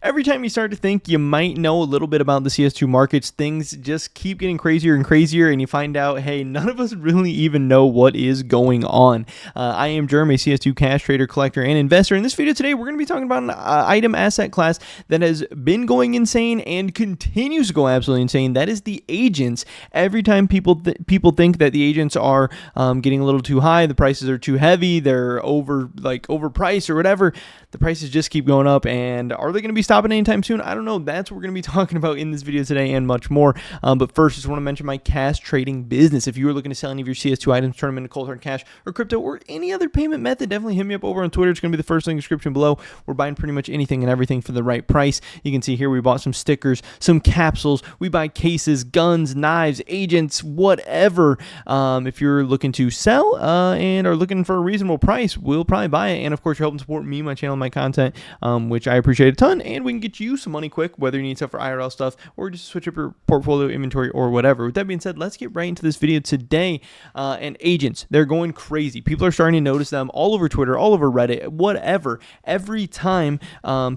Every time you start to think you might know a little bit about the CS2 markets, things just keep getting crazier and crazier, and you find out, hey, none of us really even know what is going on. I am Jeremy, CS2 cash trader, collector, and investor. In this video today, we're going to be talking about an item asset class that has been going insane and continues to go absolutely insane. That is the agents. Every time people think that the agents are getting a little too high, the prices are too heavy, they're overpriced or whatever, the prices just keep going up. And are they going to be stopping anytime soon? I don't know. That's what we're going to be talking about in this video today and much more. But first, just want to mention my cash trading business. If you are looking to sell any of your CS2 items, turn them into cold hard cash or crypto or any other payment method, definitely hit me up over on Twitter. It's going to be the first link in the description below. We're buying pretty much anything and everything for the right price. You can see here we bought some stickers, some capsules. We buy cases, guns, knives, agents, whatever. If you're looking to sell and are looking for a reasonable price, we'll probably buy it. And of course, you're helping support me, my channel, my content, which I appreciate a ton. And we can get you some money quick, whether you need stuff for IRL stuff or just switch up your portfolio inventory or whatever. With that being said, let's get right into this video today. And agents, they're going crazy. People are starting to notice them all over Twitter, all over Reddit, whatever. Every time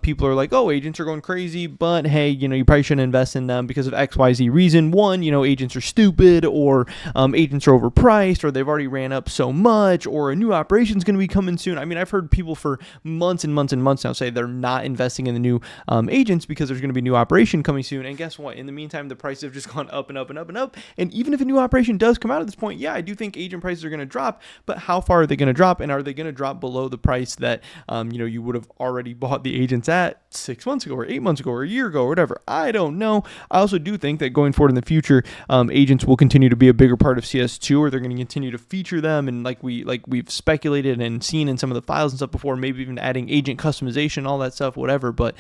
people are like, oh, agents are going crazy, but hey, you probably shouldn't invest in them because of XYZ reason. One, agents are stupid, or agents are overpriced, or they've already ran up so much, or a new operation is going to be coming soon. I mean, I've heard people for months and months and months now say they're not investing in the new agents because there's going to be a new operation coming soon. And guess what? In the meantime, the prices have just gone up and up and up and up. And even if a new operation does come out at this point, yeah, I do think agent prices are going to drop, but how far are they going to drop? And are they going to drop below the price that, you would have already bought the agents at 6 months ago or 8 months ago or a year ago or whatever? I don't know. I also do think that going forward in the future, agents will continue to be a bigger part of CS2, or they're going to continue to feature them. And like we've speculated and seen in some of the files and stuff before, maybe even adding agent customization, all that stuff, whatever. But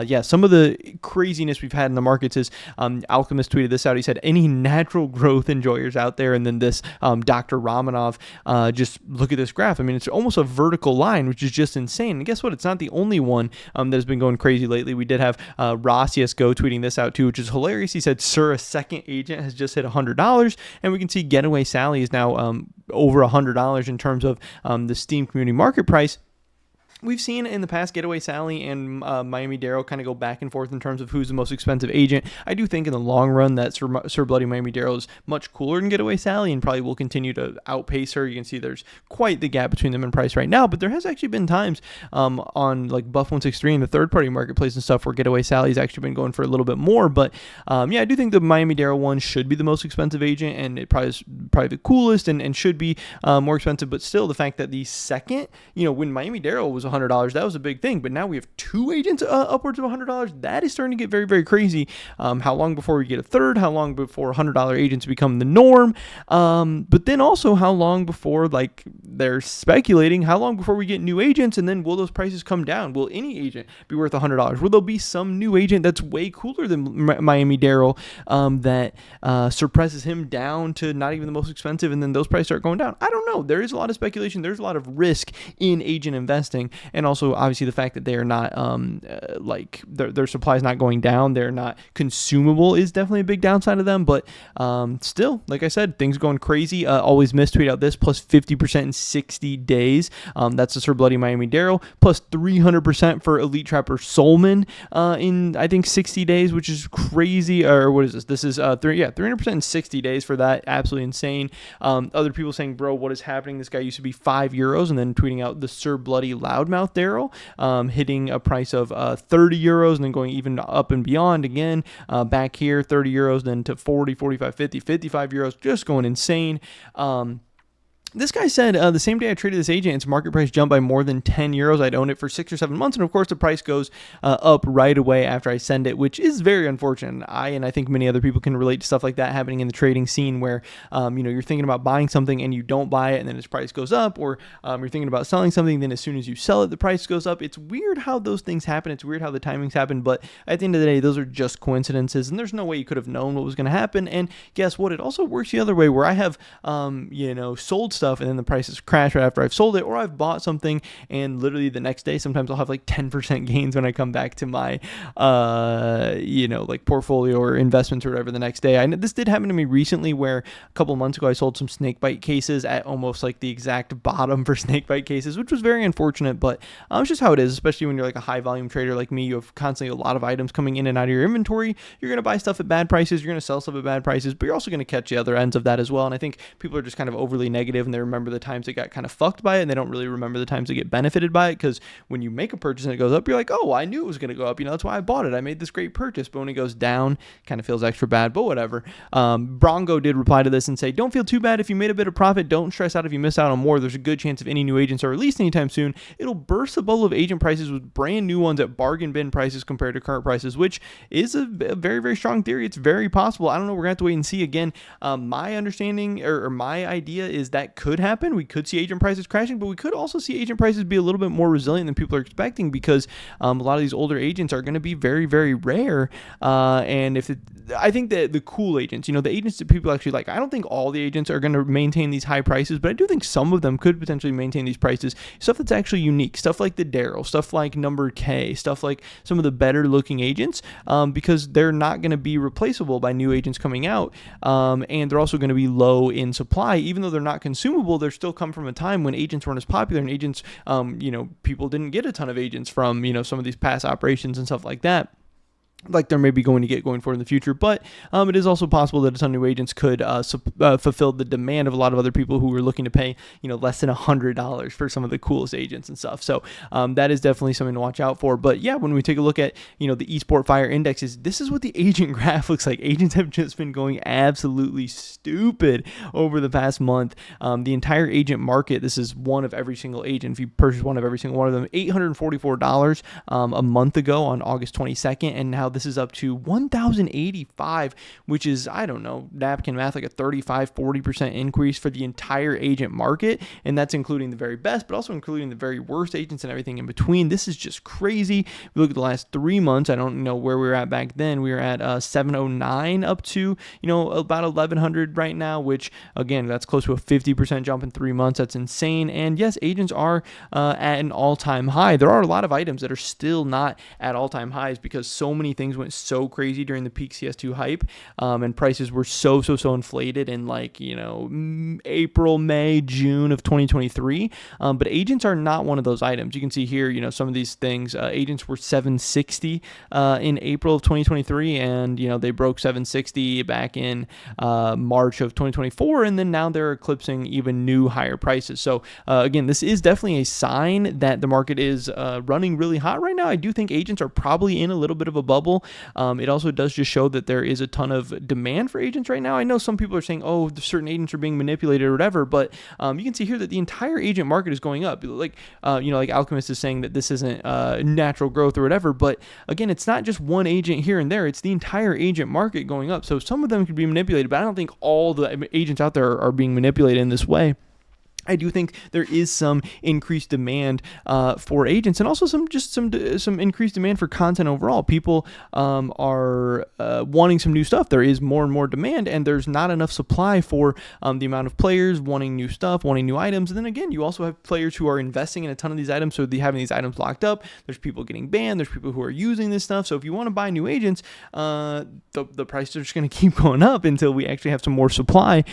yeah, some of the craziness we've had in the markets is Alchemist tweeted this out. He said, any natural growth enjoyers out there? And then this Dr. Romanov, just look at this graph. I mean, it's almost a vertical line, which is just insane. And guess what? It's not the only one that has been going crazy lately. We did have Ross CSGO tweeting this out too, which is hilarious. He said, sir, a second agent has just hit $100. And we can see Getaway Sally is now over $100 in terms of the Steam community market price. We've seen in the past Getaway Sally and Miami Darrow kind of go back and forth in terms of who's the most expensive agent. I do think in the long run that Sir Bloody Miami Darrow is much cooler than Getaway Sally and probably will continue to outpace her. You can see there's quite the gap between them in price right now, but there has actually been times on like Buff163 and the third-party marketplace and stuff where Getaway Sally's actually been going for a little bit more. But yeah, I do think the Miami Darrow one should be the most expensive agent, and it probably is the coolest and should be more expensive. But still, the fact that the second, when Miami Darrow was $100, that was a big thing, but now we have two agents upwards of $100. That is starting to get very, very crazy. How long before we get a third? How long before $100 agents become the norm? But then also how long before, like, they're speculating, how long before we get new agents, and then will those prices come down? Will any agent be worth $100? Will there be some new agent that's way cooler than Miami Darrow that suppresses him down to not even the most expensive, and then those prices start going down? I don't know. There is a lot of speculation. There's a lot of risk in agent investing. And also, obviously, the fact that they are not, like, their supply is not going down, they're not consumable, is definitely a big downside of them. But still, like I said, things going crazy. Always Miss tweet out this, plus 50% in 60 days. That's the Sir Bloody Miami Darrow, plus 300% for Elite Trapper Solman in, I think, 60 days, which is crazy. Or what is this? This is, 300% in 60 days for that. Absolutely insane. Other people saying, bro, what is happening? This guy used to be €5, and then tweeting out the Sir Bloody Loudmouth Darrow, hitting a price of €30, and then going even up and beyond again. Back here, €30, then to 40, 45, 50, €55, just going insane. This guy said, the same day I traded this agent, its market price jumped by more than €10. I'd own it for 6 or 7 months. And of course, the price goes up right away after I send it, which is very unfortunate. I think many other people can relate to stuff like that happening in the trading scene where, you're thinking about buying something and you don't buy it, and then its price goes up, or you're thinking about selling something, then as soon as you sell it, the price goes up. It's weird how those things happen. It's weird how the timings happen. But at the end of the day, those are just coincidences, and there's no way you could have known what was going to happen. And guess what? It also works the other way, where I have, sold stuff stuff, and then the prices crash right after I've sold it, or I've bought something and literally the next day, sometimes I'll have like 10% gains when I come back to my, like portfolio or investments or whatever the next day. I know this did happen to me recently where a couple months ago I sold some snakebite cases at almost like the exact bottom for snakebite cases, which was very unfortunate, but it's just how it is, especially when you're like a high volume trader like me. You have constantly a lot of items coming in and out of your inventory. You're going to buy stuff at bad prices, you're going to sell stuff at bad prices, but you're also going to catch the other ends of that as well. And I think people are just kind of overly negative and they remember the times they got kind of fucked by it, and they don't really remember the times they get benefited by it, because when you make a purchase and it goes up, you're like, oh, I knew it was going to go up, that's why I bought it, I made this great purchase. But when it goes down, kind of feels extra bad, but whatever. Bronco did reply to this and say, don't feel too bad if you made a bit of profit. Don't stress out if you miss out on more. There's a good chance if any new agents are released anytime soon, it'll burst the bubble of agent prices with brand new ones at bargain bin prices compared to current prices, which is a very, very strong theory. It's very possible. I don't know. We're going to have to wait and see. Again, my understanding or my idea is that could happen. We could see agent prices crashing, but we could also see agent prices be a little bit more resilient than people are expecting, because a lot of these older agents are going to be very, very rare. And I think that the cool agents, the agents that people actually like, I don't think all the agents are going to maintain these high prices, but I do think some of them could potentially maintain these prices. Stuff that's actually unique, stuff like the Daryl, stuff like Number K, stuff like some of the better looking agents, because they're not going to be replaceable by new agents coming out. And they're also going to be low in supply. Even though they're not consumable, they're still come from a time when agents weren't as popular, and agents, people didn't get a ton of agents from, some of these past operations and stuff like that, like they're maybe going to get going forward in the future. But it is also possible that a ton of new agents could fulfill the demand of a lot of other people who are looking to pay less than $100 for some of the coolest agents and stuff. So that is definitely something to watch out for. But yeah, when we take a look at the eSport Fire indexes, this is what the agent graph looks like. Agents have just been going absolutely stupid over the past month. The entire agent market, this is one of every single agent, if you purchase one of every single one of them, $844 a month ago on August 22nd, and now this is up to $1,085, which is, I don't know, napkin math, like a 35-40% increase for the entire agent market. And that's including the very best, but also including the very worst agents and everything in between. This is just crazy. If we look at the last 3 months, I don't know where we were at back then. We were at 709 up to, about 1,100 right now, which again, that's close to a 50% jump in 3 months. That's insane. And yes, agents are at an all-time high. There are a lot of items that are still not at all-time highs because so many things went so crazy during the peak CS2 hype, and prices were so inflated in April, May, June of 2023. But agents are not one of those items. You can see here, some of these things, agents were 760 in April of 2023, and they broke 760 back in March of 2024, and then now they're eclipsing even new higher prices. So again, this is definitely a sign that the market is running really hot right now. I do think agents are probably in a little bit of a bubble. It also does just show that there is a ton of demand for agents right now. I know some people are saying, oh, certain agents are being manipulated or whatever, but you can see here that the entire agent market is going up. Like Alchemist is saying that this isn't natural growth or whatever, but again, it's not just one agent here and there. It's the entire agent market going up. So some of them could be manipulated, but I don't think all the agents out there are being manipulated in this way. I do think there is some increased demand for agents, and also some increased demand for content overall. People are wanting some new stuff. There is more and more demand, and there's not enough supply for the amount of players wanting new stuff, wanting new items. And then again, you also have players who are investing in a ton of these items, so they're having these items locked up. There's people getting banned. There's people who are using this stuff. So if you want to buy new agents, the prices are just going to keep going up until we actually have some more supply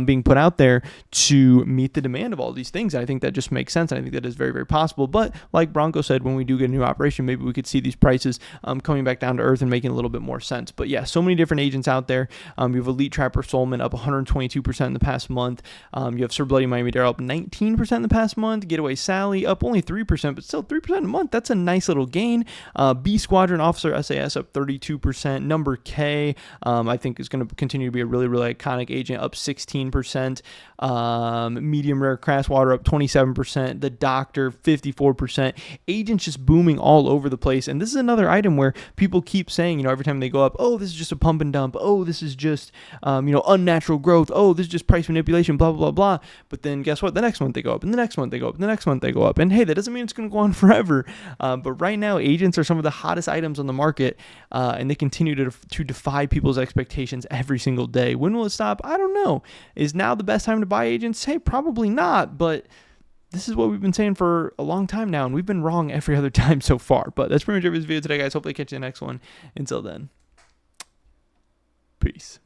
being put out there to meet the demand of all these things. And I think that just makes sense. And I think that is very, very possible. But like Bronco said, when we do get a new operation, maybe we could see these prices coming back down to earth and making a little bit more sense. But yeah, so many different agents out there. You have Elite Trapper Solomon up 122% in the past month. You have Sir Bloody Miami Dare up 19% in the past month. Getaway Sally up only 3%, but still 3% a month. That's a nice little gain. B Squadron Officer SAS up 32%. Number K, I think is going to continue to be a really, really iconic agent, up 16%. Medium Rare Crashwater up 27%. The Doctor 54%. Agents just booming all over the place. And this is another item where people keep saying, every time they go up, oh, this is just a pump and dump. Oh, this is just, unnatural growth. Oh, this is just price manipulation, blah, blah, blah, blah. But then guess what? The next month they go up, and the next month they go up, and the next month they go up. And hey, that doesn't mean it's going to go on forever. But right now, agents are some of the hottest items on the market, and they continue to defy people's expectations every single day. When will it stop? I don't know. Is now the best time to buy agents? Hey, probably not. not, but this is what we've been saying for a long time now, and we've been wrong every other time so far. But that's pretty much every video today, guys. Hopefully catch you in the next one. Until then, peace.